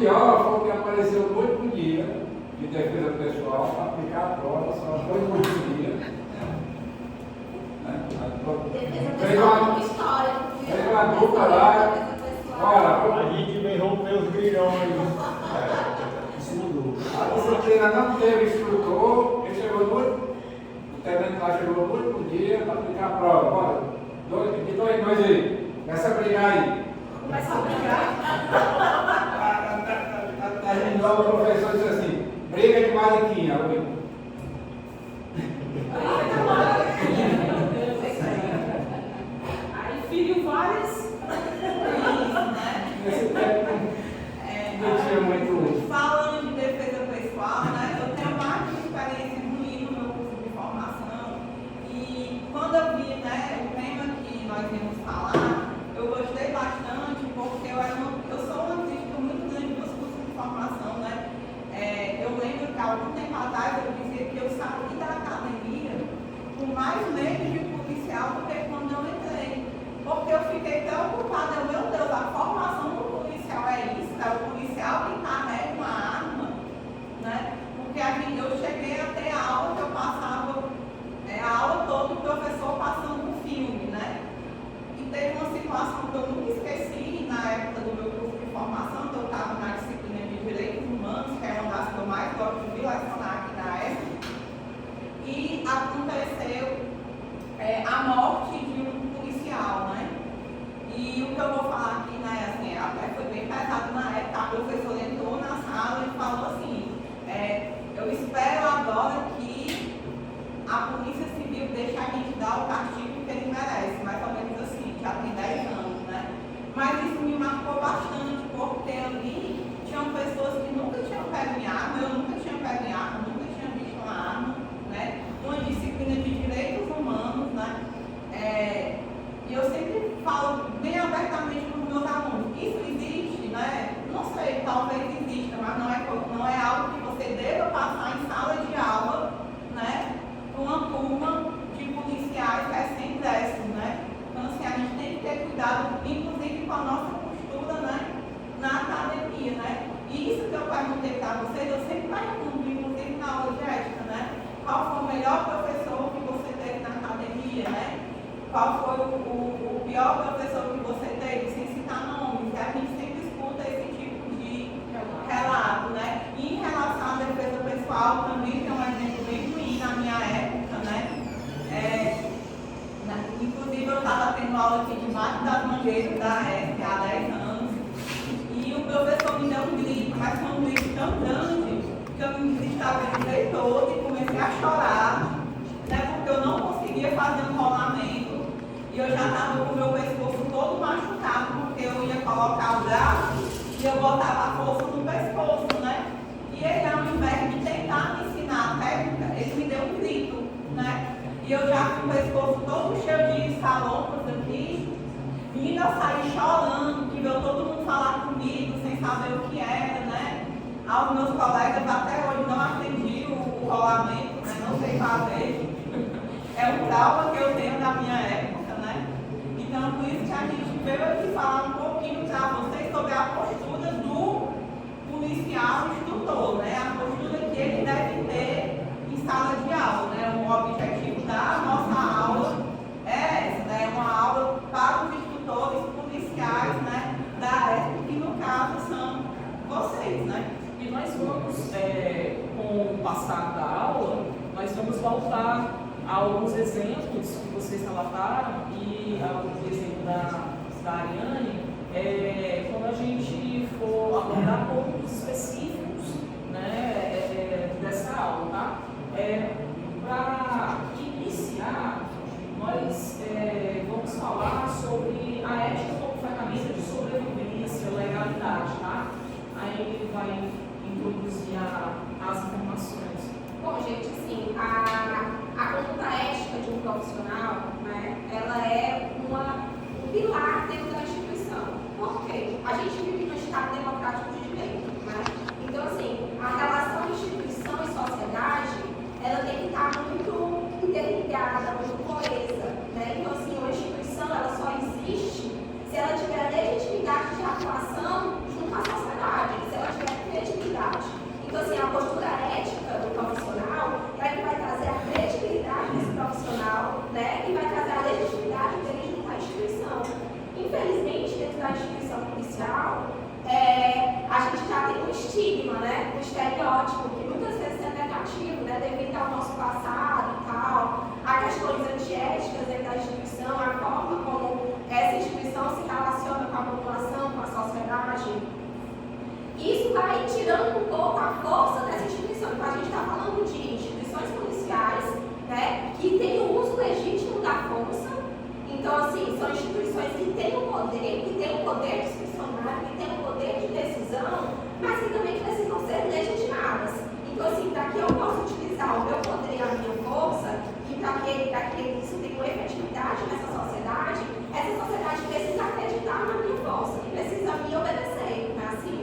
pior foi o que apareceu no último dia de defesa pessoal para aplicar a prova, só foi no último dia. Defesa pessoal com história. Teve uma dupla lá. Olha, A gente veio romper os grilhões. a disciplina não teve instrutor, ele chegou no último, o tenente lá chegou no último dia para aplicar a prova. Olha, de dois em dois aí, começa a brigar aí. Começa a brigar. Terminou, o professor disse assim, briga de mariquinha. Aí feriu várias. Nesse tempo não tinha muito. Falando de defesa pessoal, né, eu tenho mais de experiência ruim no meu curso de formação e quando eu vi, né, o tema que nós íamos falar, eu gostei bastante porque eu sou uma crítica muito grande dos cursos de formação, né. Eu lembro que há algum tempo atrás eu dizia que eu saí da academia com mais medo de policial do que quando eu entrei, porque eu fiquei tão ocupada, meu Deus, a formação do policial é isso, é o policial que carrega uma arma, né? Porque eu cheguei a ter aula que eu passava, a aula toda o professor passando um filme, né? E teve uma situação que eu nunca esqueci na época do meu curso de formação, que eu estava na disciplina de Direitos Humanos, que é uma das que eu mais gosto de lecionar aqui na ESP, e aconteceu a morte de um policial, né? E o que eu vou falar aqui, né, assim, até foi bem pesado na época, a professora entrou na sala e falou assim, eu espero agora que a Polícia Civil deixe a gente dar o castigo que ele merece, mais ou menos assim, já tem 10 anos, né? Mas isso me marcou bastante, porque ali tinham pessoas que nunca tinham pego em arma, eu nunca tinha pego em arma, nunca tinha visto uma arma, né? Uma disciplina de direitos humanos, né? E eu sempre falo bem abertamente para os meus alunos, isso existe, né? Não sei, talvez exista, mas não é algo que você deva passar em sala de aula, né? Com uma turma de policiais recém-ingressos, né? Então, assim, a gente tem que ter cuidado, inclusive com a nossa postura, né? Na academia, né? E isso que eu perguntei para vocês, eu sempre pergunto, inclusive na aula de ética, né? Qual foi o melhor professor que você teve na academia, né? Qual foi o pior professor que você teve, sem citar nomes, a gente sempre escuta esse tipo de relato, né? E em relação à defesa pessoal, também tem um exemplo bem ruim na minha época, né? Inclusive eu estava tendo aula aqui debaixo das mangueiras da ESP há 10 anos, e o professor me deu um grito, mas foi um grito tão grande que eu me desestabilizei todo e comecei a chorar, né? Porque eu não conseguia fazer um rolamento. E eu já estava com o meu pescoço todo machucado, porque eu ia colocar o braço e eu botava a força no pescoço, né? E ele, ao invés de tentar me ensinar a técnica, ele me deu um grito, né? E eu já com o pescoço todo cheio de salompas aqui, e ainda saí chorando, que veio todo mundo falar comigo, sem saber o que era, né? Aos meus colegas até hoje não aprendi o rolamento, né? Não sei fazer. É um trauma que eu tenho da minha época. Então, por isso que a gente veio aqui falar um pouquinho para vocês sobre a postura do policial instrutor, né? A postura que ele deve ter em sala de aula, né? O objetivo da nossa aula é essa, né? Uma aula para os instrutores policiais, né? Da ESP, que no caso são vocês, né? E nós vamos, com o passar da aula, nós vamos voltar a alguns exemplos que vocês relataram e o exemplo da Ariane, quando a gente for abordar pontos específicos, né, dessa aula, tá? Para iniciar, nós vamos falar sobre a ética como ferramenta de sobrevivência, legalidade, tá? Aí ele vai introduzir as informações. Bom, gente, assim, a conduta ética de um profissional, né, ela é um pilar dentro da instituição. Por quê? A gente vive num Estado democrático de direito, né? Então, assim, a relação instituição e sociedade, ela tem que estar muito interligada, muito coesa, né? Então, assim, uma instituição, ela só existe se ela tiver legitimidade de atuação junto à sociedade, se ela tiver né? E vai trazer a legitimidade dele junto à instituição. Infelizmente, dentro da instituição policial, a gente já tem um estigma, né? Um estereótipo que muitas vezes é negativo, né? Devido ao nosso passado e tal, a questões antiéticas dentro da instituição, a forma como essa instituição se relaciona com a população, com a sociedade. Isso vai tirando um pouco a força dessa instituição. Então, a gente está falando de instituições policiais, né? Que têm o uso legítimo da força. Então, assim, são instituições que têm o poder discricionário, que têm o poder de decisão, mas que também precisam ser legitimadas. Então, assim, para que eu possa utilizar o meu poder e a minha força, e para que isso tenha uma efetividade nessa sociedade, essa sociedade precisa acreditar na minha força e precisa me obedecer, não é assim?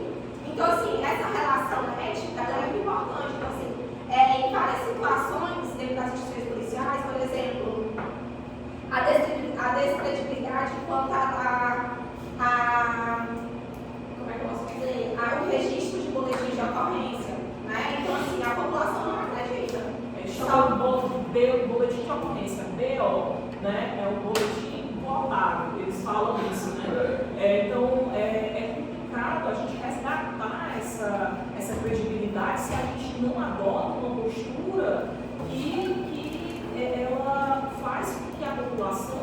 Então, assim, essa relação ética ela é muito importante. Então, assim, em várias situações dentro das instituições policiais, por exemplo, a descredibilidade quanto como é que eu posso dizer? O registro de boletim de ocorrência, né? Então, assim, a população não acredita. Eles chamam de boletim de ocorrência, BO, né? É o boletim volátil, eles falam isso, né? Então, é complicado a gente resgatar essa credibilidade se a gente não adota uma postura que ela faz com que a população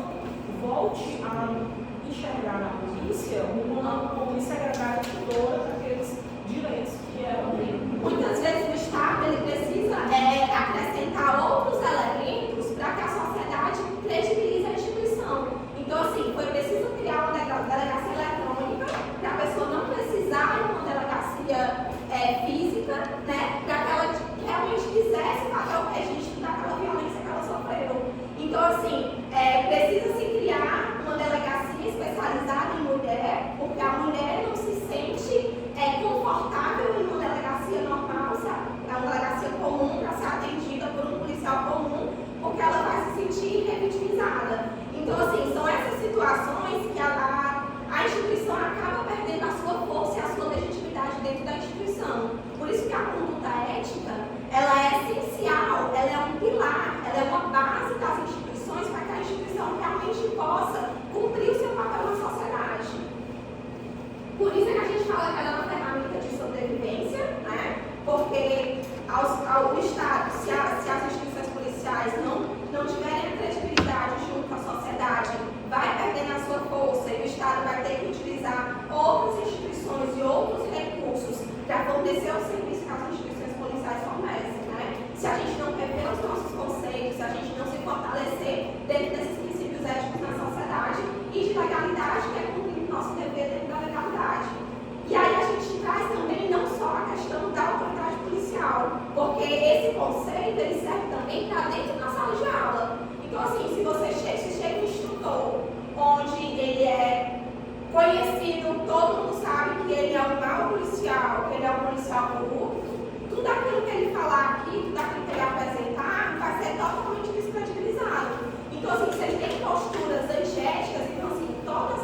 volte a enxergar na polícia uma polícia agregadora daqueles direitos que eram dele. Muitas vezes o Estado ele precisa acrescentar outros elementos para que a sociedade credibilize a instituição. Então, assim, foi preciso criar uma delegacia eletrônica para a pessoa não precisar de uma delegacia física, né, para que ela realmente quisesse fazer o registro daquela violência que ela sofreu. Então, assim, precisa-se criar uma delegacia especializada em mulher, porque a mulher não se sente confortável em uma delegacia normal, é uma delegacia comum para ser atendida por um policial comum, porque ela vai se sentir revitimizada. Então, assim, são essas situações que a instituição acaba perdendo a sua força e a sua legitimidade dentro da instituição. Por isso que a conduta ética, ela é essencial, ela é um pilar, ela é uma base das instituições para que a instituição realmente possa cumprir o seu papel na sociedade. Por isso é que a gente fala que ela é uma ferramenta de sobrevivência, né? Porque o Estado, se as instituições policiais não tiverem a credibilidade junto à sociedade, vai perdendo a sua força e o Estado vai ter que utilizar outras instituições e outros recursos para fornecer o serviço que as instituições policiais fornecem, né? Se a gente não rever os nossos conceitos, se a gente não se fortalecer dentro desses princípios éticos na sociedade e de legalidade, que é cumprir o nosso dever dentro da legalidade. E aí a gente traz também não só a questão da autoridade policial, porque esse conceito ele serve também para dentro da sala de aula. Então, assim, se chega um instrutor onde ele é conhecido, todo mundo sabe que ele é um mau policial, que ele é um policial corrupto, tudo aquilo que ele falar aqui, tudo aquilo que ele apresentar, vai ser totalmente descredibilizado. Então, assim, se ele tem posturas antiéticas, então, assim, todas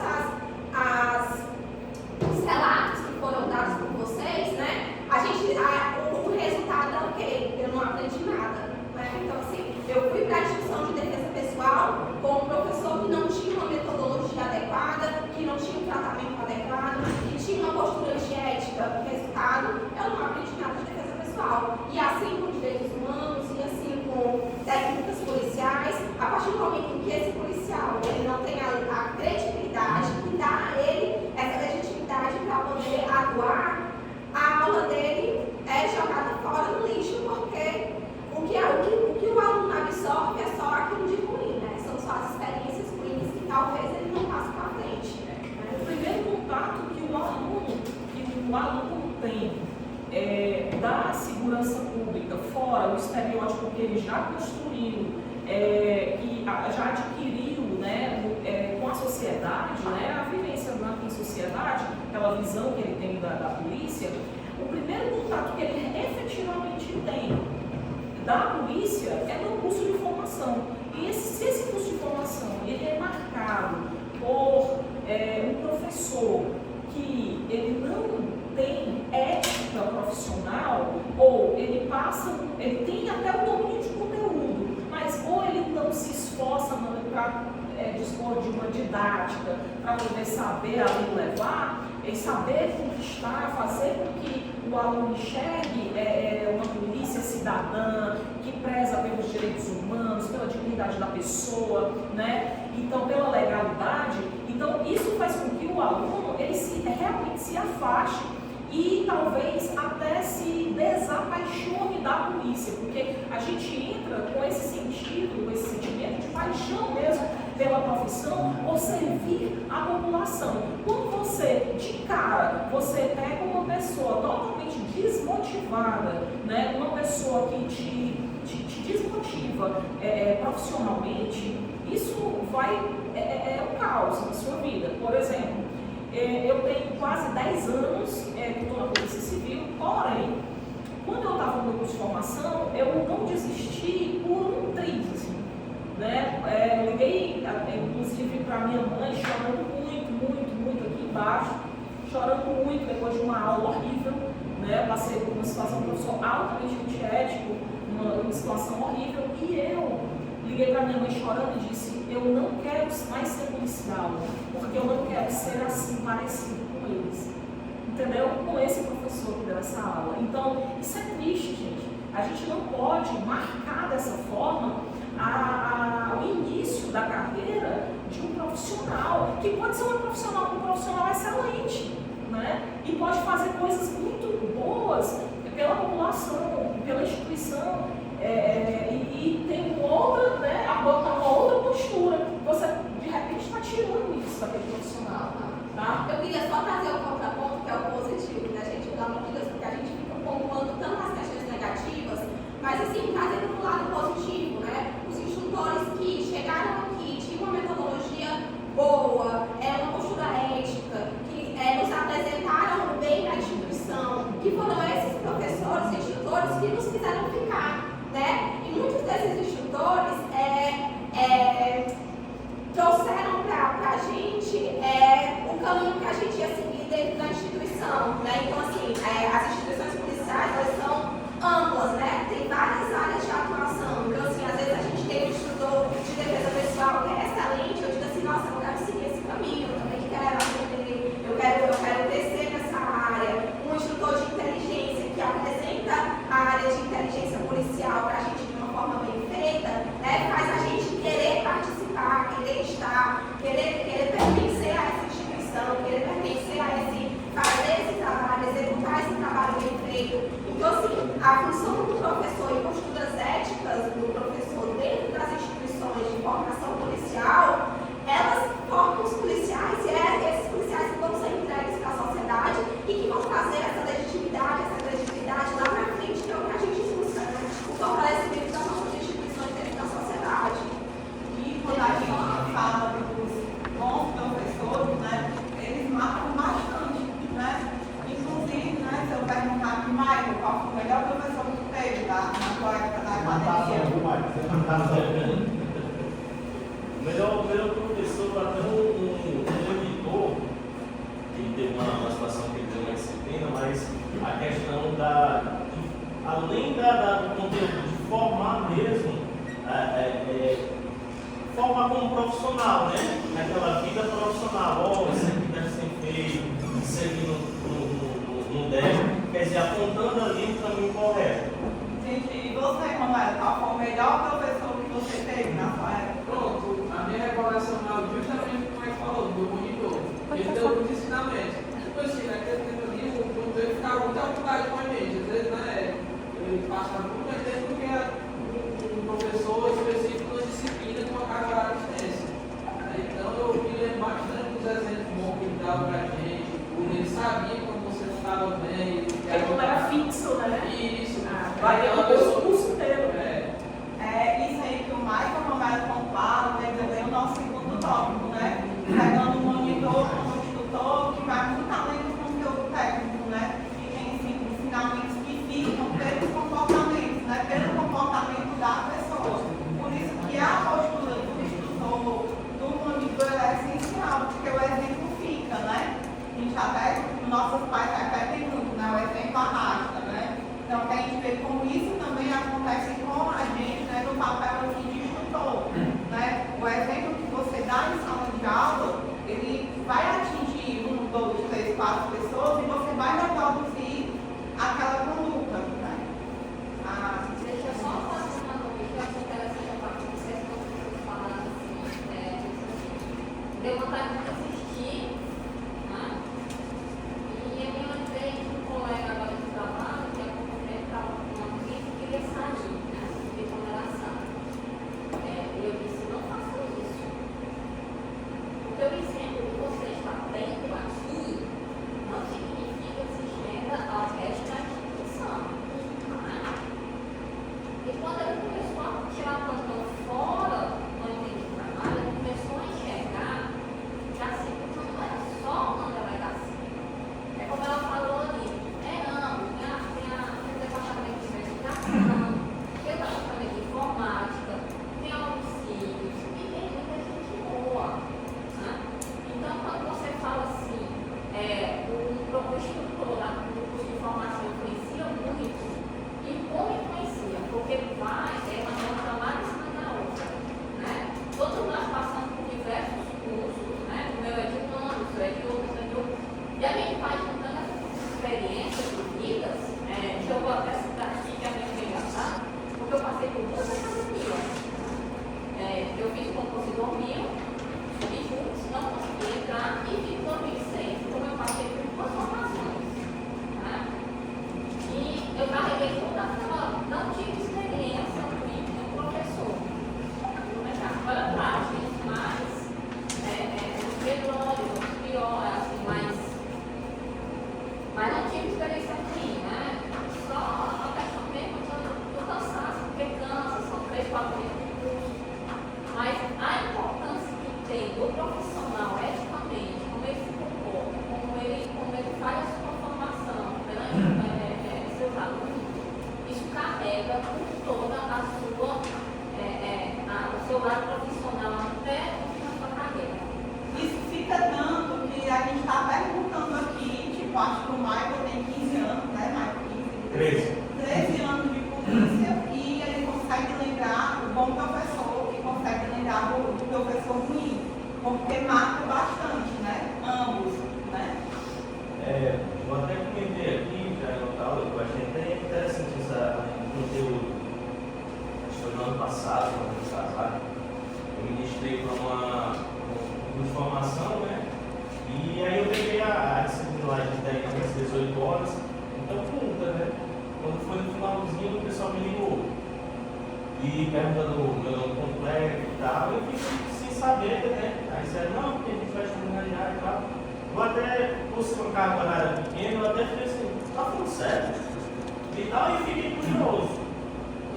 os relatos que foram dados por vocês, né, o resultado é o quê? Eu não aprendi nada, né? Então, assim, eu fui para a instituição de defesa pessoal com um professor que não tinha uma metodologia adequada, que não tinha um tratamento adequado, que tinha uma postura antiética. Resultado, eu não aprendi nada de defesa pessoal. E assim com direitos humanos, e assim com técnicas policiais, a partir do momento em que esse policial ele não tem a credibilidade que dá a ele essa legitimidade para poder atuar, a aula dele é jogada fora no lixo, porque o que o aluno absorve é só aquilo de ruim, né? São só as experiências ruins que talvez ele não passe para frente. O primeiro contato que o aluno tem da segurança pública, fora o estereótipo que ele já construiu, que já adquiriu, né, com a sociedade, né, a vivência em sociedade, aquela visão que ele tem da polícia, o primeiro contato que ele efetivamente tem da polícia é no curso de formação. E se esse curso de formação ele é marcado por um professor que ele não tem ética profissional, ou ele tem até o domínio de conteúdo, mas ou ele não se esforça, para dispor de uma didática, para poder saber ali levar, e saber conquistar, fazer com que o aluno enxergue uma polícia cidadã, que preza pelos direitos humanos, pela dignidade da pessoa, né? Então, pela legalidade. Então, isso faz com que o aluno ele realmente se afaste e talvez até se desapaixone da polícia, porque a gente entra com esse sentido, com esse sentimento de paixão mesmo pela profissão ou servir a população. Quando você, de cara, você pega uma pessoa totalmente desmotivada, né, uma pessoa que te desmotiva profissionalmente, isso é um caos na sua vida. Por exemplo, eu tenho quase 10 anos que estou na Polícia Civil, porém, quando eu estava no curso de formação, eu não desisti por um triz, assim, né? Eu liguei, inclusive, para minha mãe, chorando muito aqui embaixo, chorando muito depois de uma aula horrível, né? Eu passei por uma situação que eu sou altamente antiético, uma situação horrível, e eu liguei para minha mãe chorando e disse: eu não quero mais ser policial, porque eu não quero ser assim, parecido com eles. Entendeu? Com esse professor que deu essa aula. Então, isso é triste, gente. A gente não pode marcar dessa forma o início da carreira de um profissional, que pode ser um profissional excelente, né? E pode fazer coisas muito boas pela população, pela instituição. E tem outra, né, adotar uma outra postura. Você, de repente, está tirando isso daquele profissional. Tá? Eu queria só trazer o contraponto, que é o positivo da gente, pelo amor de Deus, porque a gente fica pontuando tanto as questões negativas, mas assim, trazendo para o lado positivo, né? Os instrutores que chegaram aqui tinham uma metodologia boa, uma postura ética, que nos apresentaram o bem da instituição, que foram esses professores e instrutores que nos fizeram ficar, né? E muitos desses instrutores trouxeram para a gente o caminho que a gente ia seguir dentro da instituição, né? Então, assim, as instituições policiais, elas são amplas, né? Tem várias áreas de atuação. Então, assim, às vezes a gente tem um instrutor de defesa pessoal que é excelente, eu digo assim, nossa, eu quero seguir esse caminho, eu também quero aprender, eu quero crescer nessa área. Um instrutor de inteligência que apresenta a área de inteligência policial para a gente de uma forma bem feita, né? Faz a gente querer participar, querer estar, querer pertencer a essa instituição, querer pertencer a fazer esse trabalho, executar esse trabalho bem feito. Então, assim, a função do professor e posturas éticas do professor dentro das instituições de formação policial, elas formam os policiais e esses policiais que vão ser entregues para a sociedade e que vão trazer essa legitimidade, essa credibilidade lá na frente, que é o que a gente busca, né? O fortalecimento das nossas instituições dentro da sociedade. E quando a gente fala dos bons professores, né, eles marcam bastante, né? Inclusive, né, se eu perguntar para o Michael qual foi o melhor professor que tu teve na tua época da academia. O melhor professor, até um monitor, ele teve uma situação que ele deu uma disciplina, mas a questão além do conteúdo, de formar mesmo, formar como profissional, né? Naquela vida profissional, isso aqui deve ser feito, isso aqui não deve, quer dizer, apontando ali o caminho correto. Gente, e você, Manuel, qual foi o melhor professor que você teve na sua época? Pronto, a minha recordação é justamente como é que falou, do monitor. Ele deu muitos ensinamentos. Tipo assim, naquele tempo ali, o monitor ficava muito à vontade com a gente. Às vezes, né, ele passava muito mais tempo do que um professor específico na disciplina com uma carga horária extensa. Então, eu me lembro bastante dos exemplos bons que ele dava pra gente. Ele sabia quando você não estava bem. Ele não era fixo, né? Isso. Vai ter um curso inteiro. Isso aí que o Michael Romero deu vontade de assistir, né? E eu me lembrei de um colega agora de trabalho que estava com uma crise e queria sair, né? De ponderação. E eu disse, não faça isso. Porque o exemplo que você está tendo aqui não significa que se estenda ao resto da instituição. Né? E quando ele começou a tirar o plantão fora do ambiente de trabalho, ele começou a enxergar que a instituição não era só uma delegacia. É como ela falou ali, ambos, tem o departamento de investigação, tem o departamento de informática, tem homicídios, e tem muita gente boa. Né? Então, quando você fala assim, o instrutor da curso de formação influencia muito, e como influencia? Porque vai, uma trabalho em cima da outra. Né? Todos nós passamos por diversos cursos, né? O meu é de um ano, o seu é de outro, e a gente vai juntando essas experiências vividas. Eu vou até citar aqui que a minha foi engraçada, porque eu passei por duas academias. Eu fiz o concurso em 2000, subi juntos, não consegui entrar, e fiz em 2006, como eu passei por duas formações. Né? E eu carreguei toda aquela, não tive experiência com um professor. Agora, práticas, mas os melhores, os piores, assim, mas não tive experiência aqui, né? Só a questão mesmo do cansaço, porque cansa, são 3, 4 meses de curso. Mas a importância que tem do profissional eticamente, como ele se comporta, como ele faz a sua formação, seus alunos, isso carrega por toda a sua, o seu lado profissional até o fim da sua carreira. Isso fica tanto que a gente está perguntando aqui, tipo, acho que o Michael tem 15 anos, né, Michael? 13 anos de polícia e ele consegue lembrar o bom professor e consegue lembrar do professor ruim, porque marca bastante, né? Ambos, né? Eu até comentei aqui, já no tal, eu achei até interessante esse conteúdo. Acho que foi no ano passado, no ano passado, eu ministrei para uma formação, né? E aí eu peguei a disciplina lá de 10 às 18 horas, então conta, né? Quando foi no finalzinho, o pessoal me ligou e perguntando o meu nome completo e tal, eu fiquei sem saber, né? Aí disseram, não, porque a gente vai terminar já e tal. Eu até, por ser uma carga horária pequena, eu até falei assim, tá falando sério? E tal, e fiquei curioso.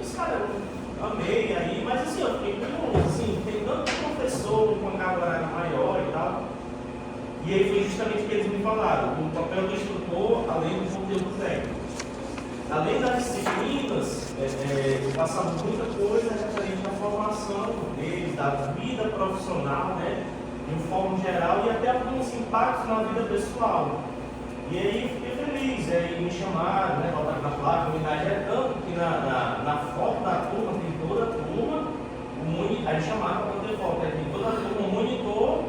Esse cara, eu amei aí, mas assim, eu fiquei curioso, assim, tem tanto professor com uma carga horária maior e tal. E aí foi justamente o que eles me falaram, o papel do instrutor, além do conteúdo técnico. Além das disciplinas, eu passava muita coisa referente à formação deles, da vida profissional, né, de uma forma geral, e até alguns impactos na vida pessoal. E aí fiquei feliz, aí me chamaram, né, botaram na placa, a unidade é tanto que na foto da turma, tem toda a turma, aí chamaram para ter foto, tem toda a turma, o monitor,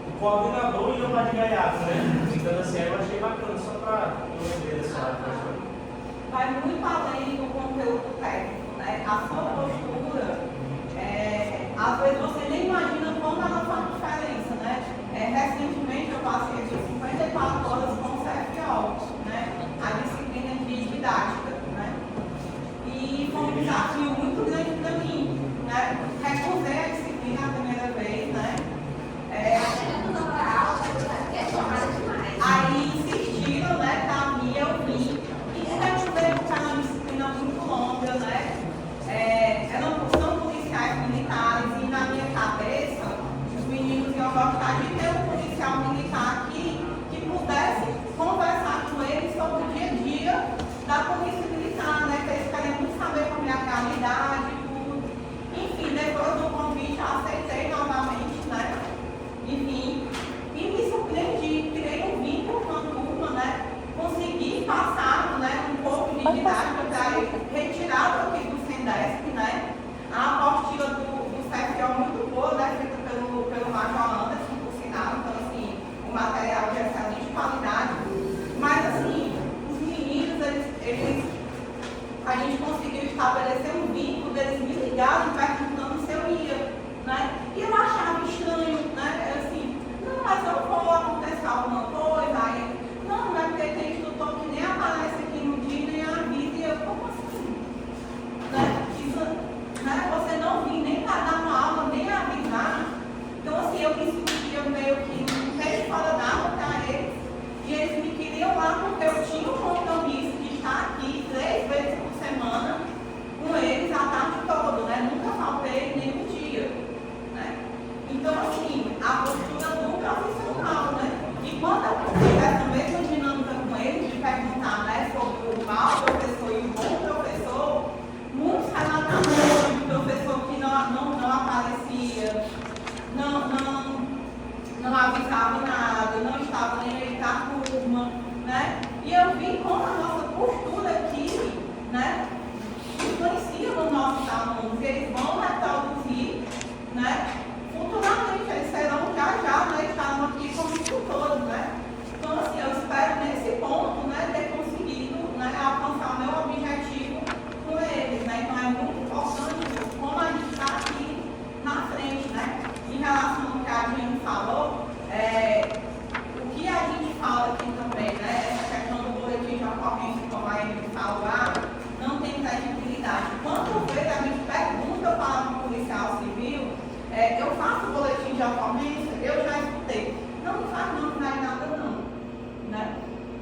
o coordenador e eu lá de gaiato, né? Então assim, eu achei bacana, só para eu lembrar dessa área. Vai muito além do conteúdo técnico, né? A sua postura, às vezes você nem imagina como ela faz diferença, né? Recentemente eu passei aqui 54 horas com o CFO, né? A disciplina de didática, né? E foi um desafio muito grande para mim, né? Recusei a disciplina a primeira vez, né? Aí insistiram, né? Pra mim, eu vim. E recusei porque era uma disciplina muito longa, né? São policiais militares e na minha cabeça alguma coisa, aí, não, é porque tem instrutor que nem aparece aqui no dia, nem avisa, e eu, como assim? Né? Isso, né? Você não vir nem para dar uma aula, nem avisar. Então, assim, eu me sentia meio que meio fora d'água para eles, e eles me queriam lá porque eu tinha um compromisso de estar aqui 3 vezes por semana com eles a tarde toda, né? Nunca faltei nenhum dia, né? Então, assim, a postura do profissional, né? E quando eu tive essa mesma dinâmica com eles, de perguntar, né, sobre o mau professor e o bom professor, muitos relataram de professor que não aparecia, não avisava nada, não estava nem aí da turma, né? E eu vi como a nossa postura aqui, né, influencia nos nossos alunos, e eles vão reproduzir, né? Futuramente, eles serão já, né, estarão aqui como instrutores, né? Então, assim, eu espero nesse ponto, né, ter conseguido, né, alcançar o meu objetivo com eles, né? Então, é muito importante como a gente está aqui na frente, né? Em relação ao que a Diane falou, o que a gente fala aqui também, né? Essa questão do boletim de ocorrência, como a Emily falou, não tem credibilidade. Quantas vezes a gente pergunta para o policial civil, eu faço boletim de ocorrência, eu já escutei. Não faz não é nada não. Né?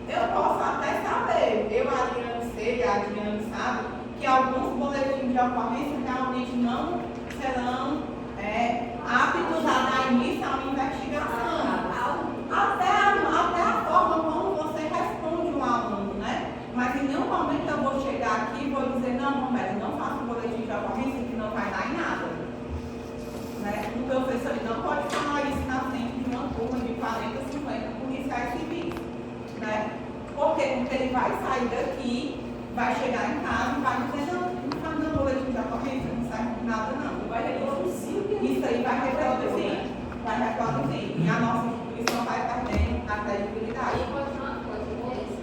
Eu posso até saber, eu, a Adriane sei, a Adriane sabe, que alguns boletins de ocorrência realmente não serão aptos a dar início a uma investigação. Até a forma como você responde o aluno, né? Mas em nenhum momento eu vou chegar aqui e vou dizer, não, Romério, não faça um boletim de ocorrência que não vai dar em nada. Né? O professor ele não pode falar isso na frente de uma turma de 40, 50 policiais civis. Né? Por quê? Porque ele vai sair daqui, vai chegar em casa e vai dizer, não faz não boletim de ocorrência, não serve de nada não. Vai reproduzir. Isso aí vai reproduzir. Vai reproduzir. E a nossa instituição vai perdendo a credibilidade. Aí pode uma coisa, eles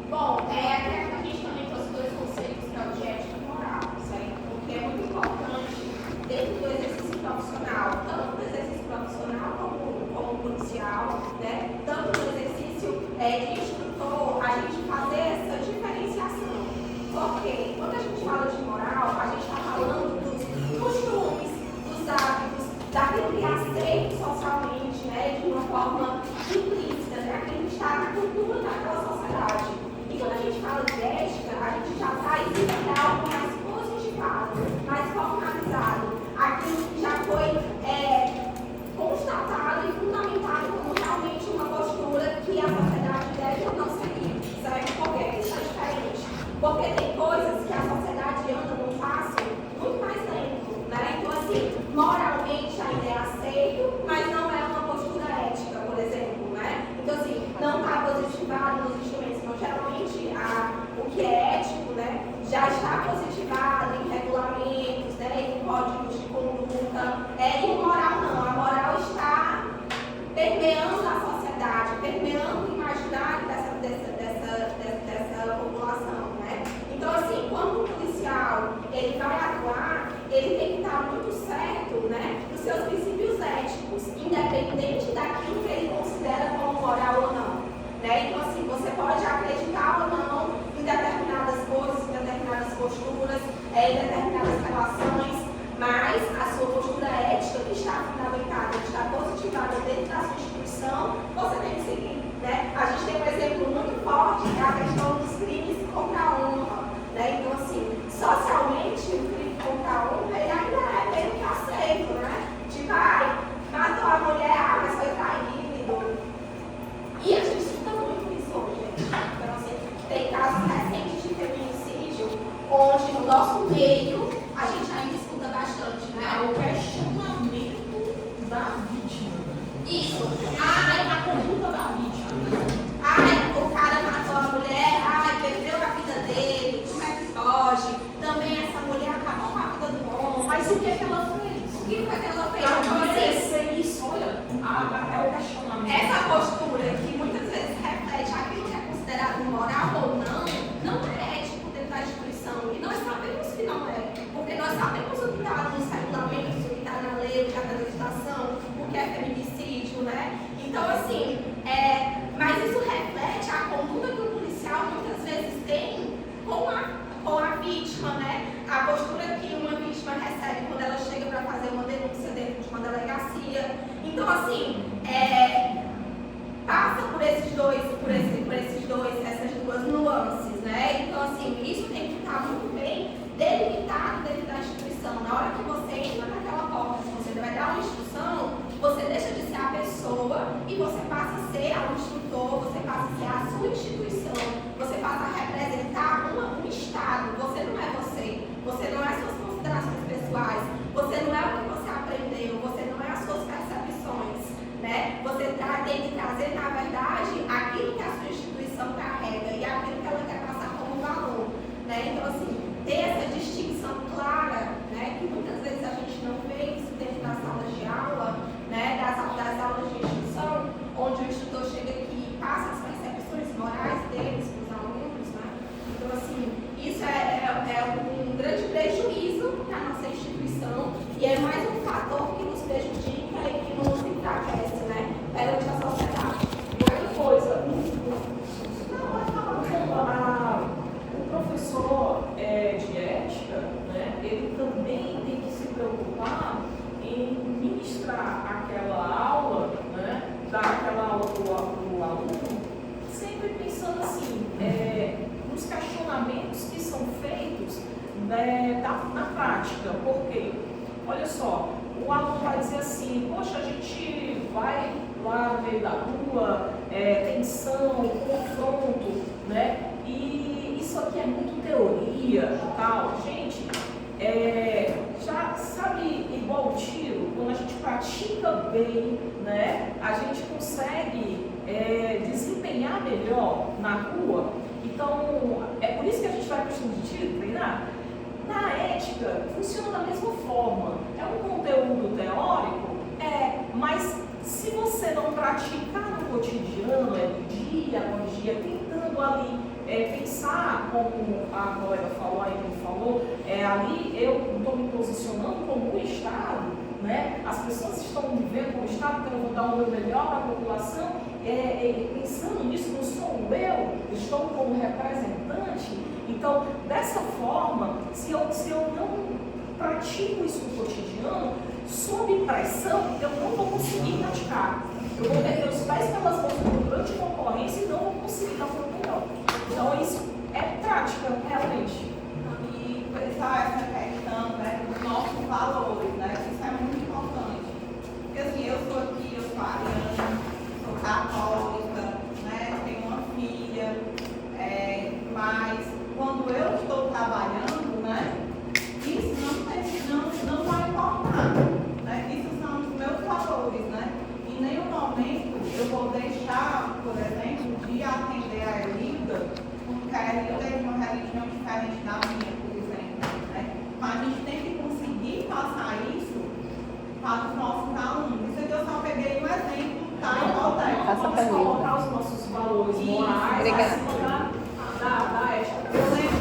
Bom, aqui a gente também trouxe 2 conceitos, que é o de ética e moral, certo? Porque é muito importante, dentro do exercício profissional, tanto no exercício profissional como policial, né? Tanto no exercício de instrutor, a gente fazer essa diferenciação. Porque quando a gente fala de moral, a gente está falando dos costumes, dos hábitos, daquilo que é aceito socialmente, né? De uma forma implícita, né? Aquilo que está na cultura daquela sociedade. E quando a gente fala de ética, a gente já traz isso para algo mais positivado, mais formalizado. Aquilo que já foi constatado e fundamentado como realmente uma postura que a sociedade deve ou não seguir. Certo? Por que isso é diferente? Porque tem coisas que a sociedade anda num passo muito mais lento. Né? Então, assim, moralmente ainda é aceito, mas não é uma postura ética, por exemplo. Né? Então, assim, não está positivado nos instrumentos. Então, geralmente, o que é ético, né, já está positivado em regulamentos, né, em códigos de conduta. E o moral não. A moral está permeando a sociedade, permeando o imaginário dessa população. Né? Então, assim, quando o policial ele vai atuar, ele tem que estar muito certo, né, dos seus princípios éticos, independente daquilo que ele considera como moral ou não. Né? Então, assim, você pode acreditar ou não em determinadas coisas, em determinadas posturas, em determinadas relações, mas a sua postura ética que está fundamentada, que está positivada dentro da sua instituição, você tem que seguir. Né? A gente tem um exemplo muito forte, que é a questão dos crimes contra a honra. Né? Então, assim, socialmente, o crime contra a honra ele ainda é meio que aceito. Né? Tipo, matou a mulher, mas foi traído. E a gente escuta muito isso hoje, gente. Então, assim, tem casos recentes de feminicídio, onde no nosso meio a gente ainda escuta bastante, né? O questionamento da vítima. Isso. A conduta da vítima. O cara matou a mulher, perdeu a vida dele, como é que pode? Também essa mulher acabou com a vida do homem. Mas o que é que ela fez? O que foi que ela fez? Para merecer isso, olha, é o questionamento. Essa postura que muitas vezes reflete aquilo que é considerado moral ou não é ético dentro da instituição. E nós sabemos que não é. Porque nós sabemos o que está nos regulamentos, o que está na lei, o assim, passa por essas duas nuances, né? Então, assim, isso tem que ficar muito bem delimitado dentro da instituição. Na hora que você entra naquela porta, você vai dar uma instrução, você deixa de ser a pessoa e você passa a ser o instrutor, você passa a ser a sua instituição, você passa a representar um Estado. Você não é você não é as suas considerações pessoais, você não é o que você aprendeu, você não é as suas percepções, né? Você tem que trazer, na verdade, aquilo que a sua instituição carrega e aquilo que ela quer passar como valor, né? Então, assim, ter essa distinção clara, né? Que muitas vezes a gente não vê isso dentro das salas de aula, né? Das aulas de instrução, onde o instrutor chega aqui e passa as percepções morais deles para os alunos, né? Então, assim, isso é um grande prejuízo para a nossa instituição e é mais um fator que nos prejudica e que nos enfraquece, né? Perante a sociedade. Outra coisa, o professor de ética, né, ele também tem que se preocupar em ministrar aquela aula, né, dar aquela aula para o aluno, sempre pensando assim, nos questionamentos que são feitos na prática. Porque, olha só, o aluno vai dizer assim, poxa, a gente vai lá no meio da rua, tensão, confronto, né? E isso aqui é muito teoria e tal. Gente, já sabe, igual o tiro, quando a gente pratica bem, né? A gente consegue desempenhar melhor na rua. Então, é por isso que a gente vai para o estudo de tiro treinar. Na ética, funciona da mesma forma. É um conteúdo teórico? Mas se você não praticar no cotidiano, dia após dia, tentando ali pensar, como a colega falou, a Emily falou, ali eu estou me posicionando como um Estado, né? As pessoas estão me vendo como Estado, então eu vou dar o meu melhor para a população, pensando nisso, não sou eu, estou como representante. Então, dessa forma, se eu não pratico isso no cotidiano, sob pressão, eu não vou conseguir praticar. Eu vou meter os pés pelas mãos durante uma ocorrência e não vou conseguir dar o meu melhor. Então, isso é prática, realmente. E pensar essa questão, né, dos nossos valores, né? Isso é muito importante. Porque assim, eu sou aqui, eu sou ariana, sou católica, né? Tenho uma filha, mas quando eu estou trabalhando, né? Isso não vai importar, né? Isso são os meus valores, né? Em nenhum momento eu vou deixar, por exemplo, de atender a Elida, porque a Elida é de uma religião diferente da minha, por exemplo, né? Mas a gente tem que conseguir passar isso para os nossos alunos. Isso aqui eu só peguei um exemplo, tá? Vamos colocar os nossos valores morais acima da ética. Eu lembro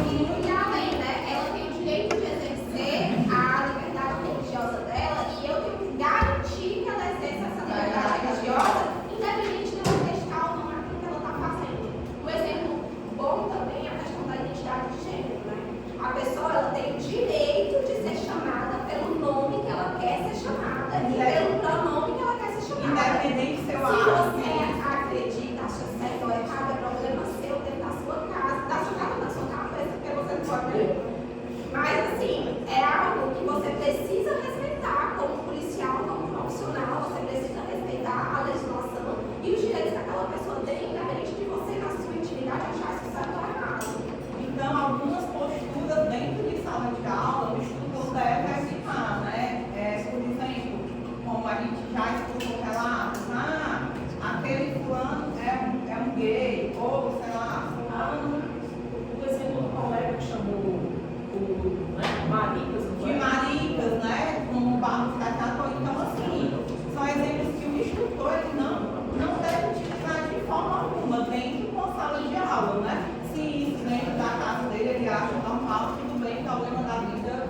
E além, né, ela tem o direito de exercer a liberdade religiosa dela e eu tenho que garantir que ela exerça essa liberdade religiosa, independente de ela acreditar ou não naquilo que ela está fazendo. Um exemplo bom também é a questão da identidade de gênero, né? A pessoa ela tem o direito de ser chamada pelo nome que ela quer ser chamada e pelo pronome que ela quer ser chamada. independente se eu Se acho. você acredita, acha certo ou errado, é problema seu dentro da sua casa, da sua cabeça, porque você não pode ver. Mas, assim, é algo que você precisa respeitar como policial, como profissional, você precisa respeitar a legislação e os direitos daquela pessoa tem, independente de você, na sua intimidade, achar isso certo ou errado. Então, algumas posturas dentro de sala de aula, o instrutor deve evitar, né? Por exemplo, como a gente já escutou relatos, aquele fulano é um gay, ou sei lá, fulano O exemplo do colega que chamou o Maricas, não de foi? maricas, né? Como o Barros Cacato. Então, assim, são exemplos que o instrutor ele não deve utilizar de forma alguma dentro de uma sala de aula, né? Se isso dentro da casa dele ele acha normal, tudo bem, problema da vida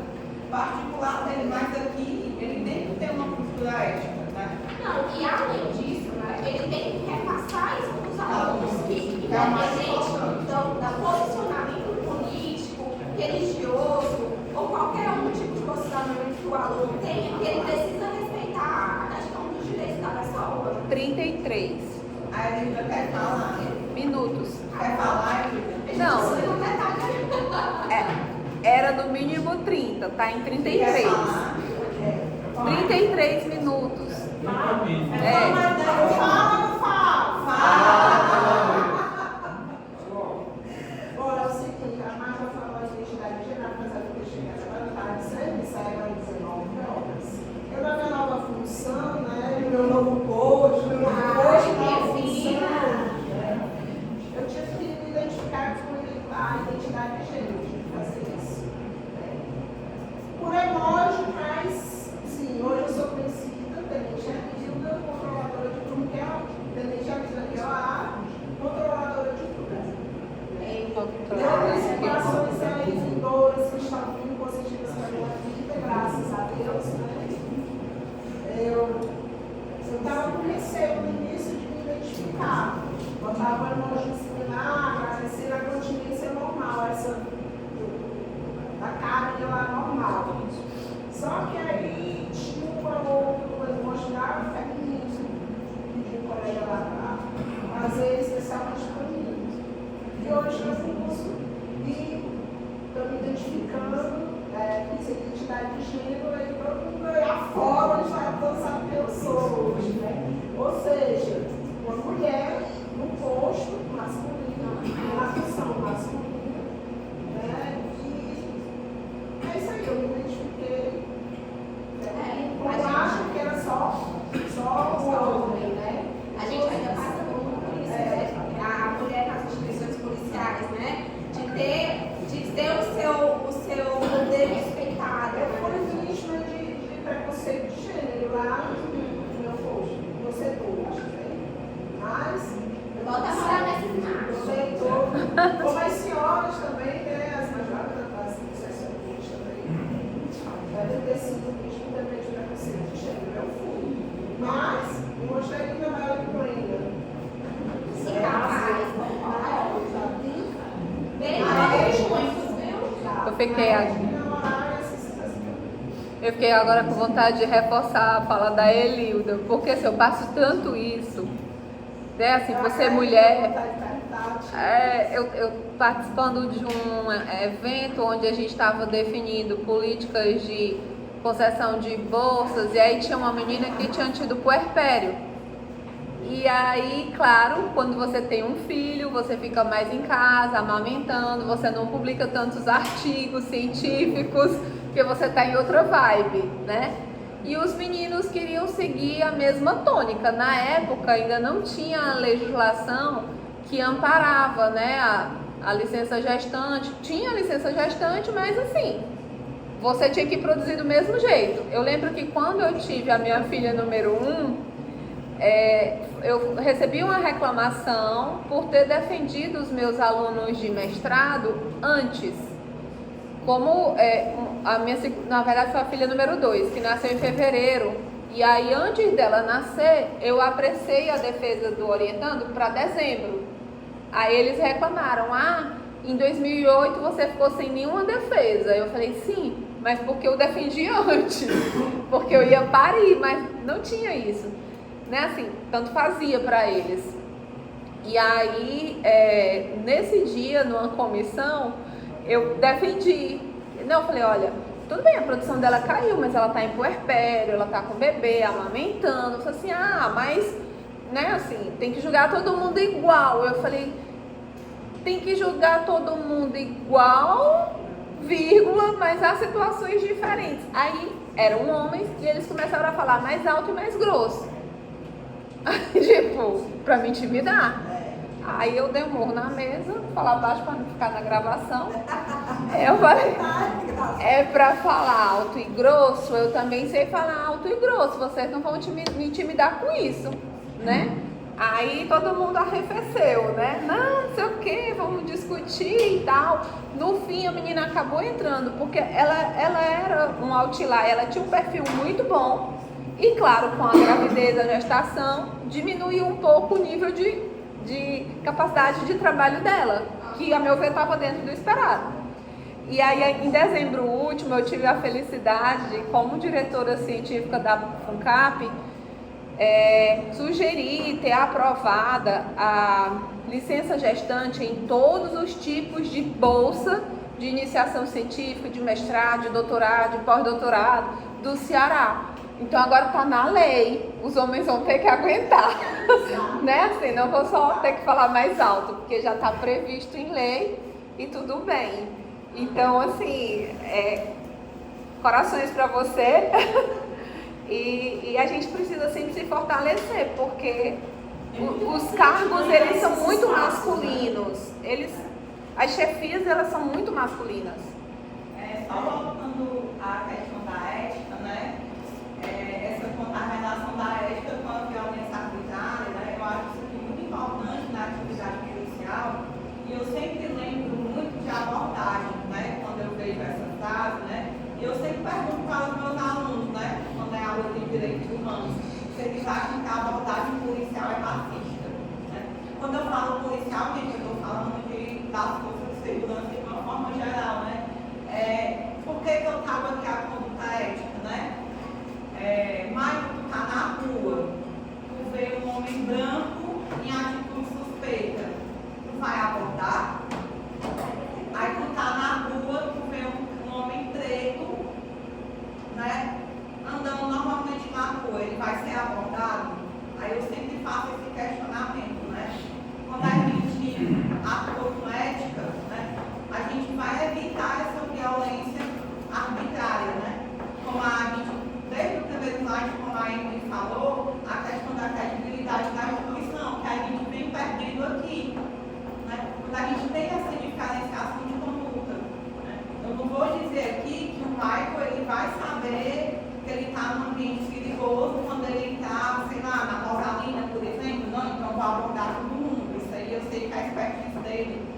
particular dele, mas aqui ele tem que ter uma postura ética, né? Não, e além disso, né, ele tem que repassar isso para os alunos, que independente do posicionamento político, religioso, ou qualquer outro tipo de posicionamento que o aluno tenha, ele precisa respeitar a questão dos direitos da pessoa. 33 Aí a Lívia quer falar. minutos. Quer falar, Lívia? Não, era no mínimo 30, tá em 33. Quer falar? 33 minutos. Fala, não fala. Olha, é o seguinte, a Marta falou de identidade de gênero, apesar de ter chegado agora, tá de serviço, aí vai 19 horas. Eu, na minha nova função, né, no meu novo post, minha função, eu tive que me identificar com a identidade de gênero, tive que fazer isso. Por emoji, mas, sim, hoje eu sou conhecida, tenente Aguilda, controladora de tudo, que é a tenente Aguilda, que é a controladora de tudo. Outras situações aí, vindoras que estão vindo positivas para a minha vida, graças a Deus, né? Eu estava com receio no início de me identificar. Botava emoji similar, agradecer a continência normal, essa da carne lá normal. Só que aí tinha um valor do emoji da feminino, que um colega lá para fazer especialmente para mim. E hoje eu curso e estou me identificando, fiz a identidade de gênero e todo mundo aí afora já sabe quem eu sou hoje, né? Ou seja, uma mulher no posto masculino, na função masculina, né? E é isso aí, eu me identifiquei. Eu acho que era só o homem, né? A gente ainda passa por isso, né? A mulher nas instituições policiais, né? De ter o seu poder respeitado. Eu fui vítima de preconceito de gênero lá no meu posto, no setor, acho que é. Mas Volta a morar nesses machos. como as senhoras também, né? As majoras das associações também, devem ter sido vítimas também de preconceito de gênero. Eu fui. Mas eu gostaria de levar ela em plena. Se capaz, Eu fiquei agora com vontade de reforçar a fala da Elilda, porque assim, eu passo tanto isso, né? Assim, por ser mulher, eu participando de um evento onde a gente estava definindo políticas de concessão de bolsas, e aí tinha uma menina que tinha tido puerpério. E aí, claro, quando você tem um filho, você fica mais em casa, amamentando, você não publica tantos artigos científicos, porque você está em outra vibe, né? E os meninos queriam seguir a mesma tônica. Na época ainda não tinha legislação que amparava, né, a licença gestante. Tinha licença gestante, mas assim, você tinha que produzir do mesmo jeito. Eu lembro que quando eu tive a minha filha número 1, eu recebi uma reclamação por ter defendido os meus alunos de mestrado antes. Como na verdade foi a filha número 2, que nasceu em fevereiro. E aí antes dela nascer, eu apressei a defesa do orientando para dezembro. Aí eles reclamaram, em 2008 você ficou sem nenhuma defesa. Eu falei, sim, mas porque eu defendi antes, porque eu ia parir, mas não tinha isso. Né, assim, tanto fazia para eles. E aí, nesse dia, numa comissão, eu defendi. Não, eu falei, olha, tudo bem, a produção dela caiu, mas ela tá em puerpério, ela tá com o bebê, amamentando. Eu falei assim, mas, né, assim, tem que julgar todo mundo igual. Eu falei, tem que julgar todo mundo igual, vírgula, mas há situações diferentes. Aí, eram homens e eles começaram a falar mais alto e mais grosso. Tipo, pra me intimidar. Aí eu dei um murro na mesa, falar baixo pra não ficar na gravação. Eu falei, pra falar alto e grosso, eu também sei falar alto e grosso, vocês não vão me intimidar com isso, né? Aí todo mundo arrefeceu, né? Não sei o que, vamos discutir e tal. No fim a menina acabou entrando, porque ela era um outlier, ela tinha um perfil muito bom. E claro, com a gravidez, a gestação, diminuiu um pouco o nível de capacidade de trabalho dela, que a meu ver estava dentro do esperado. E aí em dezembro último eu tive a felicidade, como diretora científica da FUNCAP, sugerir ter aprovada a licença gestante em todos os tipos de bolsa de iniciação científica, de mestrado, de doutorado, de pós-doutorado do Ceará. Então agora está na lei, os homens vão ter que aguentar, né? Assim, não vou só ter que falar mais alto, porque já está previsto em lei e tudo bem. Então, assim, corações para você. E a gente precisa sempre se fortalecer, porque os cargos, eles são muito masculinos. As chefias, elas são muito masculinas. Só voltando à questão da ética, né? A relação da ética com a violência arbitrária, né? Eu acho isso aqui muito importante na atividade policial. E eu sempre lembro muito de abordagem, né? Quando eu vejo essa frase, né? E eu sempre pergunto para os meus alunos, né? Quando é aula de direitos humanos, se eles acham que a abordagem policial é racista, né? Quando eu falo policial, gente, eu estou falando das forças de segurança de uma forma geral, né? Por que eu trago aqui a conduta ética, né? Mas tu tá na rua, tu vê um homem branco em atitude suspeita, tu vai abordar? Aí tu tá na rua, tu vê um homem preto, né? Andando normalmente na rua, ele vai ser abordado? Aí eu sempre faço esse questionamento, né? Quando a gente atua com ética, né? A gente vai evitar essa violência arbitrária, né? Como a gente, desde o primeiro slide, como a Emily falou, a questão da credibilidade da instituição, que a gente vem perdendo aqui, né? Quando a gente tem essa diferenciação de conduta, né? Eu não vou dizer aqui que o Michael, ele vai saber que ele está num ambiente perigoso quando ele está, sei lá, na Rosalina, por exemplo, não, então vou abordar todo mundo, isso aí eu sei que é a expertise dele.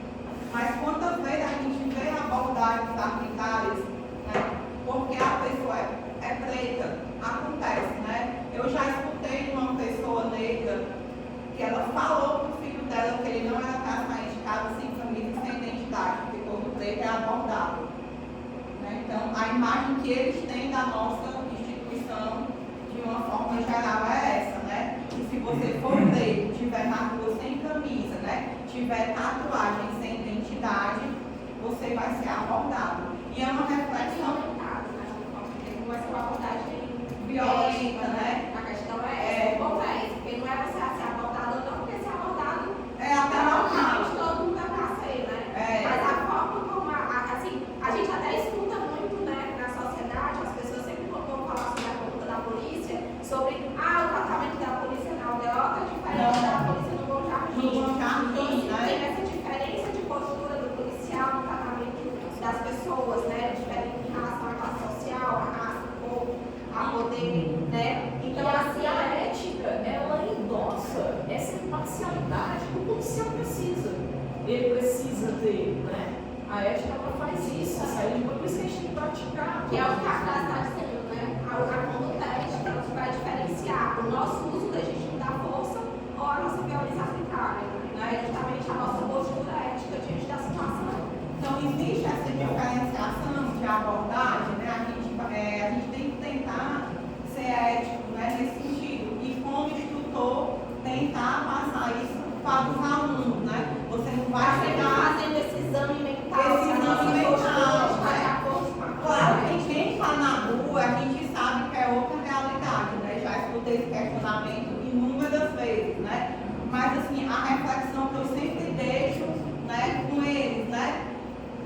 Mas quantas vezes a gente vê abordagens arbitrárias, né? Porque a pessoa é preta, acontece, né? Eu já escutei de uma pessoa negra que ela falou pro filho dela que ele não era para sair de casa sem camisa e sem identidade, porque todo preto é abordado. Né? Então, a imagem que eles têm da nossa instituição, de uma forma geral, é essa, né? E se você for preto, estiver na rua sem camisa, né? Tiver tatuagem sem identidade, você vai ser abordado. E é uma reflexão. Vai ser uma abordagem violenta, né? A questão é porque não é você ser abordado ou não, porque ser abordado até normalmente todo mundo é pra ser, né? Mas a forma como assim, a gente até escuta muito, né, na sociedade, as pessoas sempre vão falar sobre a conduta da polícia, sobre o tratamento da polícia na aldeota é diferente da polícia no Bom Jardim. Então, tem essa diferença de postura do policial no tratamento das pessoas, né? Diferente em relação à classe social, à raça, a poder, né? Então, assim, a ética, ela endossa essa imparcialidade que o policial precisa. Ele precisa ter, né? A ética, ela faz isso, sabe? Por isso que a gente tem que praticar. Que é o que a frase está dizendo, né? A conduta ética, ela vai diferenciar o nosso uso legítimo da força ou a nossa violência arbitrária, né? Justamente a nossa postura ética diante da situação. Então, existe essa diferenciação de abordagem, né? A gente tem que tentar ser ético, né? Nesse sentido. E como instrutor, tentar passar isso para os alunos, né? Você não vai chegar fazendo esse exame mental. Claro que quem está na rua, a gente sabe que é outra realidade, né? Já escutei esse questionamento inúmeras vezes, né? Mas, assim, a reflexão que eu sempre deixo, né, com eles, né?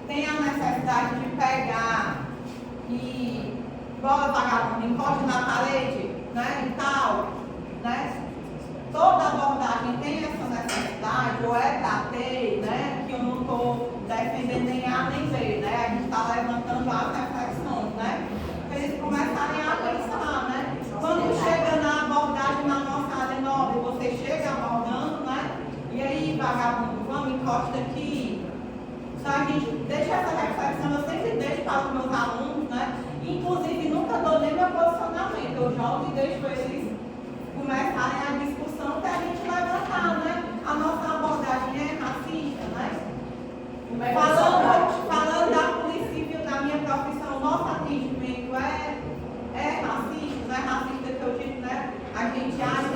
Tem a necessidade de pegar e bola vagabundo, encoste na parede, né, e tal, né? Toda abordagem tem essa necessidade, ou é para ter, né, que eu não estou defendendo nem A nem B, né? A gente está levantando as reflexões, né? Para eles começarem a pensar, né? Quando chega na abordagem na nossa área nobre, você chega abordando, né? E aí, vagabundo, vamos, encosta aqui. Então, a gente deixa essa reflexão, eu sempre deixo para os meus alunos, né? Inclusive, nunca dou nem meu posicionamento, eu jogo e deixo eles começarem a discussão para a gente levantar, né? A nossa abordagem é racista, né? Falando da Polícia Civil, da minha profissão, nosso atendimento é racista, não é racista que eu digo, né? A gente acha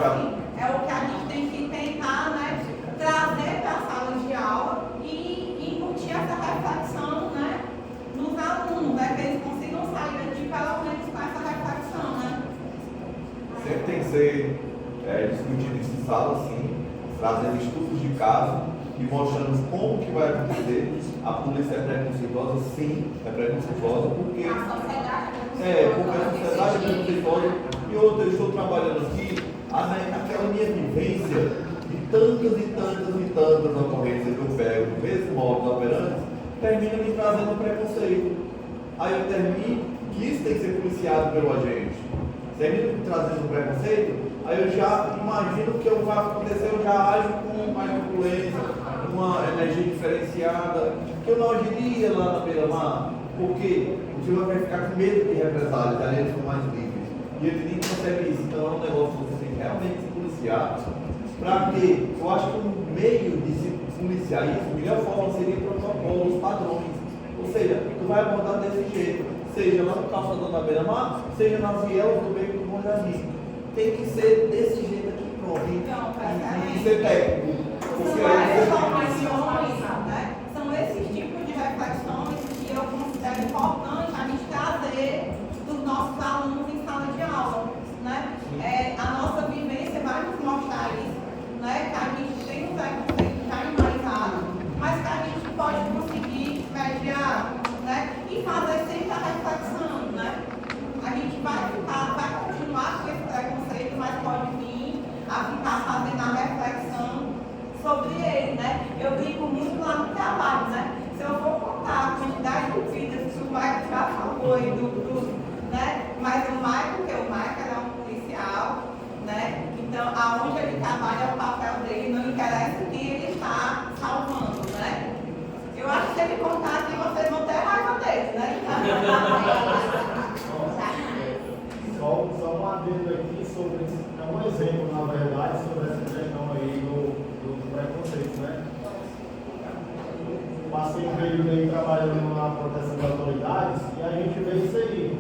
assim, é o que a gente tem que tentar, né, trazer para a sala de aula e incutir essa reflexão, né, nos alunos, né, que eles consigam sair daqui pelo menos com essa reflexão, né? Sempre tem que ser discutido isso em sala, sim, trazendo estudos de caso e mostrando como que vai acontecer. A polícia é preconceituosa, sim, é preconceituosa, porque A sociedade porque a sociedade é preconceituosa. E outra, eu estou trabalhando aqui, aquela minha vivência de tantas ocorrências que eu pego do mesmo modo operante, termina me trazendo preconceito. Aí eu termino que isso tem que ser policiado pelo agente. Termina me trazendo preconceito, aí eu já imagino que eu vai acontecer, eu já ajo com mais truculência, uma energia diferenciada, que eu não agiria lá na beira-mar, porque o senhor vai ficar com medo de represálias, ali eles são mais livres. E ele nem consegue isso, então é um negócio que você tem que realmente se policiar, para que eu acho que um meio de se policiar isso, a melhor forma seria protocolos, padrões. Ou seja, tu vai abordar desse jeito, seja lá no calçadão da beira-mar, seja nas vielas do beco do Monjardim. Tem que ser desse jeito aqui, pronto. Tem que ser técnico. Porque São aí essas você informações, né? São esses tipos de reflexões que eu considero importante a gente trazer dos nossos alunos em sala de aula, né? A nossa vivência vai nos mostrar isso, né? Que a gente tem um preconceito já enraizado, mas que a gente pode conseguir mediar, né? E fazer sempre a reflexão, né? A gente vai continuar com esse preconceito, mas pode vir a ficar fazendo a reflexão sobre ele, né? Eu brinco muito lá no trabalho, né? Se eu for contar a quantidade de vidas que o Michael já falou aí né? Mas o Michael, porque o Michael é um policial, né? Então, aonde ele trabalha é o papel dele, não interessa o que ele está salvando, né? Eu acho que se ele contar aqui, vocês vão ter raiva dele, né? Só um adendo aqui sobre, um exemplo, na verdade, sobre essa questão aí do preconceito, né? Passei um período aí trabalhando na proteção das autoridades e a gente vê isso aí.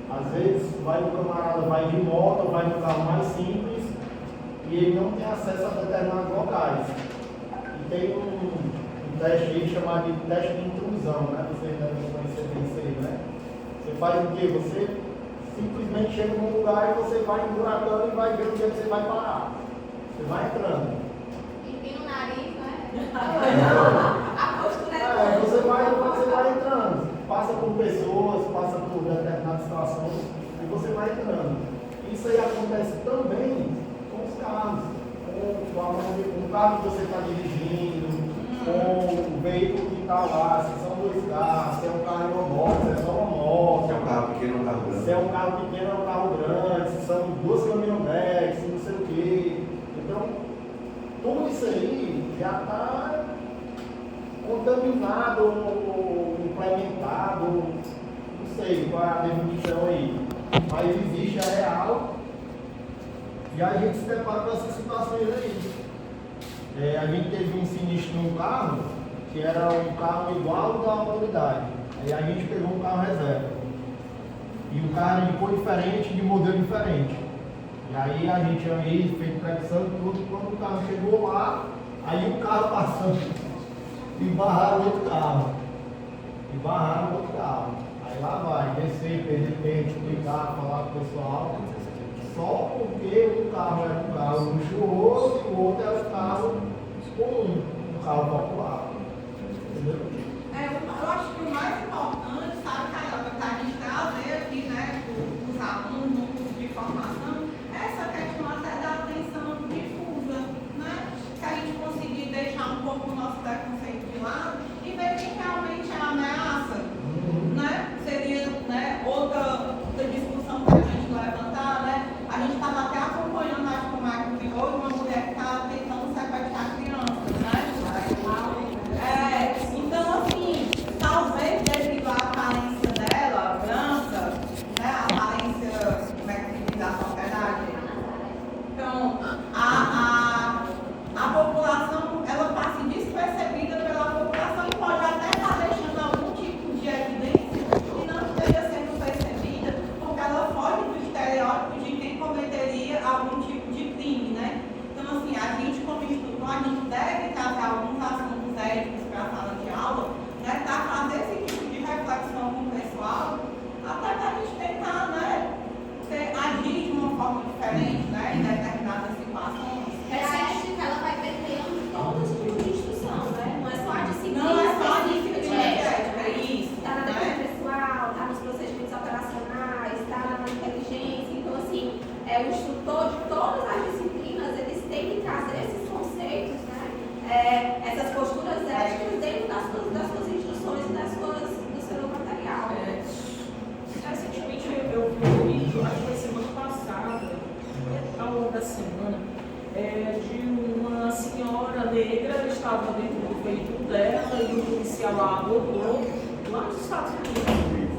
Às vezes o camarada vai de moto, vai no carro mais simples e ele não tem acesso a determinados locais. E tem um teste aí chamado de teste de intrusão, né? Vocês devem conhecer bem isso aí, né? Você faz o quê? Você simplesmente chega num lugar e você vai emburacando e vai ver onde é que você vai parar. Você vai entrando. Empina o nariz, né? A postura é Você vai entrando. Passa por pessoas, passa por determinadas situações e você vai entrando. Isso aí acontece também com os carros. Com o carro que você está dirigindo, com o veículo que está lá, se são dois carros, se é um carro e uma moto, se é só uma moto. Se é um carro pequeno ou um carro grande. Se é um carro pequeno ou um carro grande, se são duas caminhonetes, não sei o quê. Então, tudo isso aí já está contaminado ou implementado, não sei qual é a definição aí, mas existe a real e a gente se depara com essas situações aí. A gente teve um sinistro num carro, que era um carro igual ao da autoridade, aí a gente pegou um carro reserva, e o carro era de cor diferente, de modelo diferente, e aí a gente aí fez previsão e tudo, quando o carro chegou lá, aí o carro passando e barraram outro carro. Aí lá vai, descer, perder tempo, explicar, falar com o pessoal. Só porque um carro era um carro luxuoso e o outro era um carro comum, um carro popular. Entendeu? Eu acho que o mais importante, sabe, Carioca, que a gente trazer aqui, né, os alunos no curso de formação, é essa questão até da atenção difusa, né? Que a gente conseguir deixar um pouco o nosso preconceito de lado e ver quem realmente é a ameaça, né? Seria, né, outra discussão para a gente levantar, né? A gente estava até acompanhando, acho que o Marco criou, uma mulher que estava tentando sequestrar crianças, né? semana, de uma senhora negra que estava dentro do veículo dela e o policial a abordou, lá nos Estados Unidos,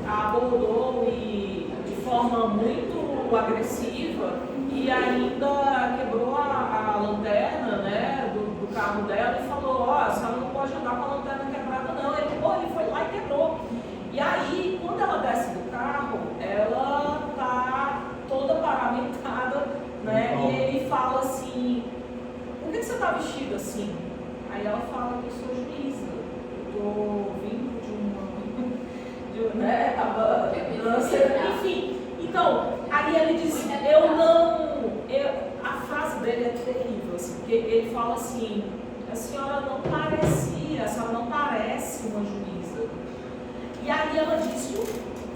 a abordou e de forma muito agressiva e ainda quebrou a lanterna, né, do carro dela e falou, ó, a senhora não pode andar com a lanterna quebrada não. Ele foi lá e quebrou. E aí, quando ela desce do carro, ela tá toda paramentada, né, e ele fala assim, por que você tá vestida assim? Aí ela fala que eu sou juíza, eu tô vindo né, tava, enfim. Então, aí ele diz, a frase dele é terrível, assim, porque ele fala assim, a senhora não parece uma juíza. E aí ela diz,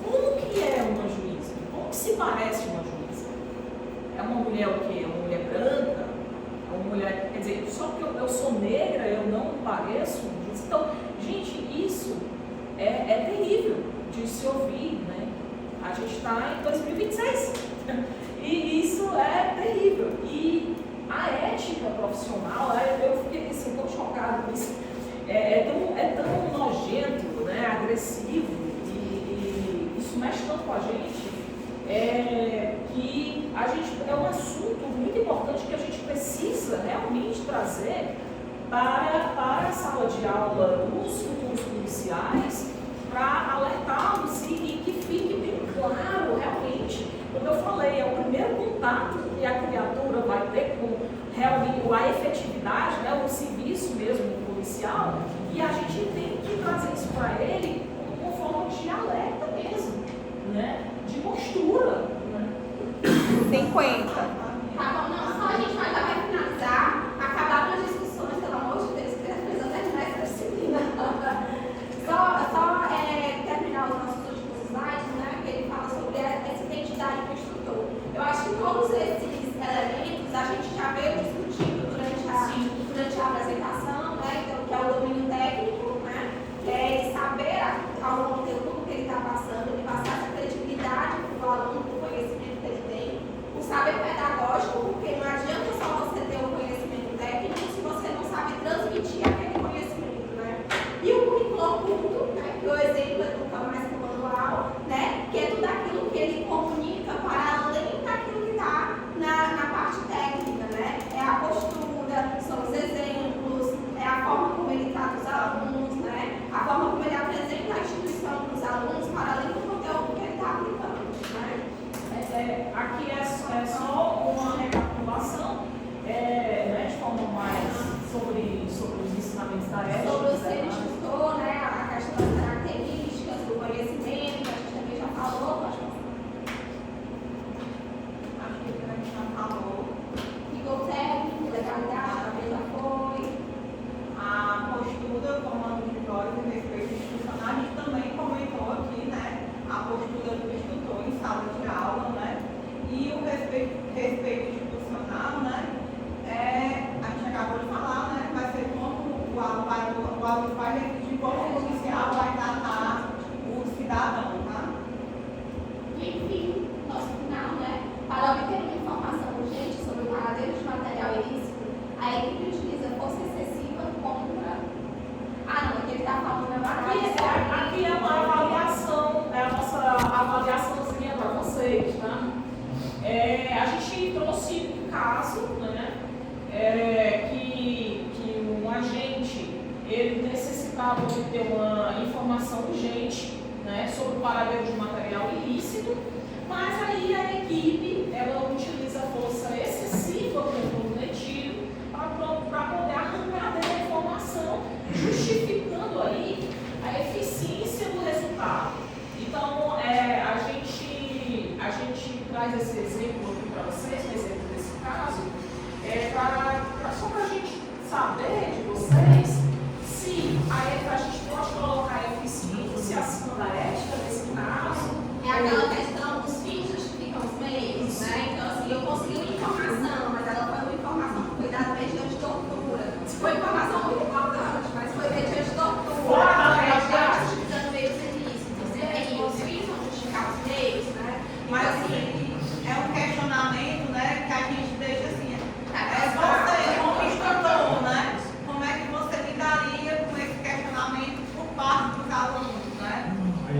como que é uma juíza? Como que se parece uma juíza? É uma mulher o quê? É uma mulher branca? É uma mulher, quer dizer, só porque eu sou negra, eu não pareço uma juíza? Então, gente, isso é terrível de se ouvir, né? A gente está em 2026 e isso é terrível. E a ética profissional, eu fiquei assim, tão chocada com isso, é tão nojento, né? Agressivo, e isso mexe tanto com a gente, que a gente, é um assunto muito importante que a gente precisa realmente trazer para a sala de aula dos futuros policiais, para alertá-los e que fique bem claro, realmente, como eu falei, é o primeiro contato que a criatura vai ter com realmente a efetividade, né, o serviço mesmo policial, e a gente tem que trazer isso para ele como uma forma de alerta mesmo, né, de postura. Né. 50. Tá bom, não, só a gente vai finalizar, acabar com as discussões, pelo amor de Deus, que precisa terminar essa disciplina. Só terminar os nossos últimos slides, né, que ele fala sobre essa identidade do instrutor. Eu acho que todos esses elementos a gente já veio discutindo durante a apresentação, né, então, que é o domínio técnico, né, é saber ao longo do tempo que ele está passando, ele passar essa credibilidade para o aluno, do conhecimento que ele tem, o saber pedagógico, porque não adianta só você ter um conhecimento técnico se você não sabe transmitir aquele conhecimento, né? E o currículo oculto, né, que o exemplo é do mais manual, né, que é tudo aquilo que ele comunica para além daquilo que está na parte técnica, né? É a postura, são os exemplos, é a forma como ele trata os alunos, né? A forma como ele apresenta a instituição para os alunos, para além do conteúdo que ele está aplicando, né? Aqui é só uma recapitulação, né, de forma mais sobre os ensinamentos da ética. Sobre o ser instrutor, né, a questão das características, do conhecimento, que a gente também já falou, acho que a gente já falou. Rigor técnico, legalidade, também já foi. A postura, comando de voz e respeito institucional, a gente também comentou aqui, né, a postura do instrutor em sala de aula, né, e o respeito institucional, né, a gente acabou de falar, né, vai ser como o aluno vai refletir como o policial vai tratar o cidadão, tá? E enfim, nosso final, né, para obter uma informação urgente sobre o paradeiro de material ilícito, a equipe utiliza força excessiva contra... não, aqui ele está falando Aqui é uma avaliação, é a nossa avaliaçãozinha para vocês, tá? A gente trouxe um caso, né, que um agente, ele necessitava de ter uma informação urgente, né, sobre o paradeiro de material ilícito, mas aí a equipe, ela utiliza força excessiva contra o detido para poder arrancar dele a informação, justificando aí a eficiência do resultado. Então, a gente traz esse exemplo aqui para vocês, um exemplo desse caso, só para a gente saber de vocês se a gente pode colocar a eficiência acima da ética nesse caso. É aquela questão dos fins justificam os meios, né? Então, assim, eu consegui uma informação, mas ela foi uma informação que foi dada mediante tortura. Foi informação muito importante, mas foi mediante tortura. Justificando meios ilícitos. E aí, os fins vão justificar os meios, né? Mas, assim, é um questionamento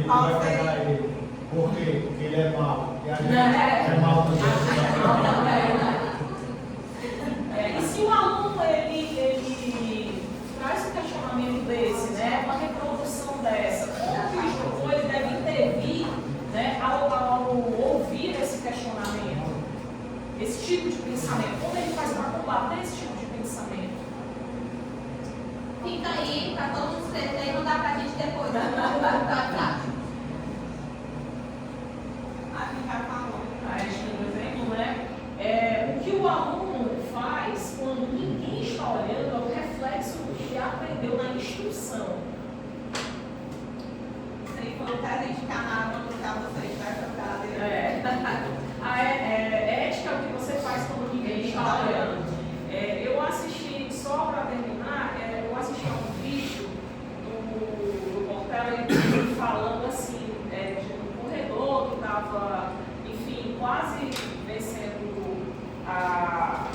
ele vai pegar ele. Por quê? Porque ele é mau. E a gente é mau também. E se o aluno ele traz um questionamento desse, né, uma reprodução dessa, como que o instrutor ele deve intervir, né, ao ouvir esse questionamento, esse tipo de pensamento? Como ele faz para combater esse tipo de pensamento? Fica aí para todo mundo escrever e mandar para a gente depois. A gente já falou. A gente tem um exemplo, né? O que o aluno faz quando ninguém está olhando é o reflexo do que ele aprendeu na instrução. Ele falou que a gente ficar na água no carro, você está com A ética é o que você faz quando ninguém está olhando. Eu assisti, só para terminar, eu assisti a um vídeo do Portela, ele falando assim, de um corredor que estava, enfim, quase vencendo a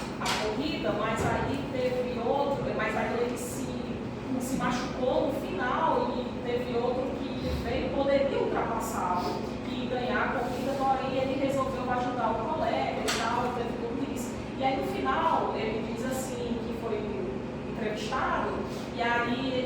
corrida, mas aí teve outro, mas aí ele se machucou no final e teve outro que poderia ultrapassá-lo e ganhar a corrida, porém ele resolveu ajudar o colega e tal, teve tudo isso. E aí no final ele diz assim, que foi entrevistado, e aí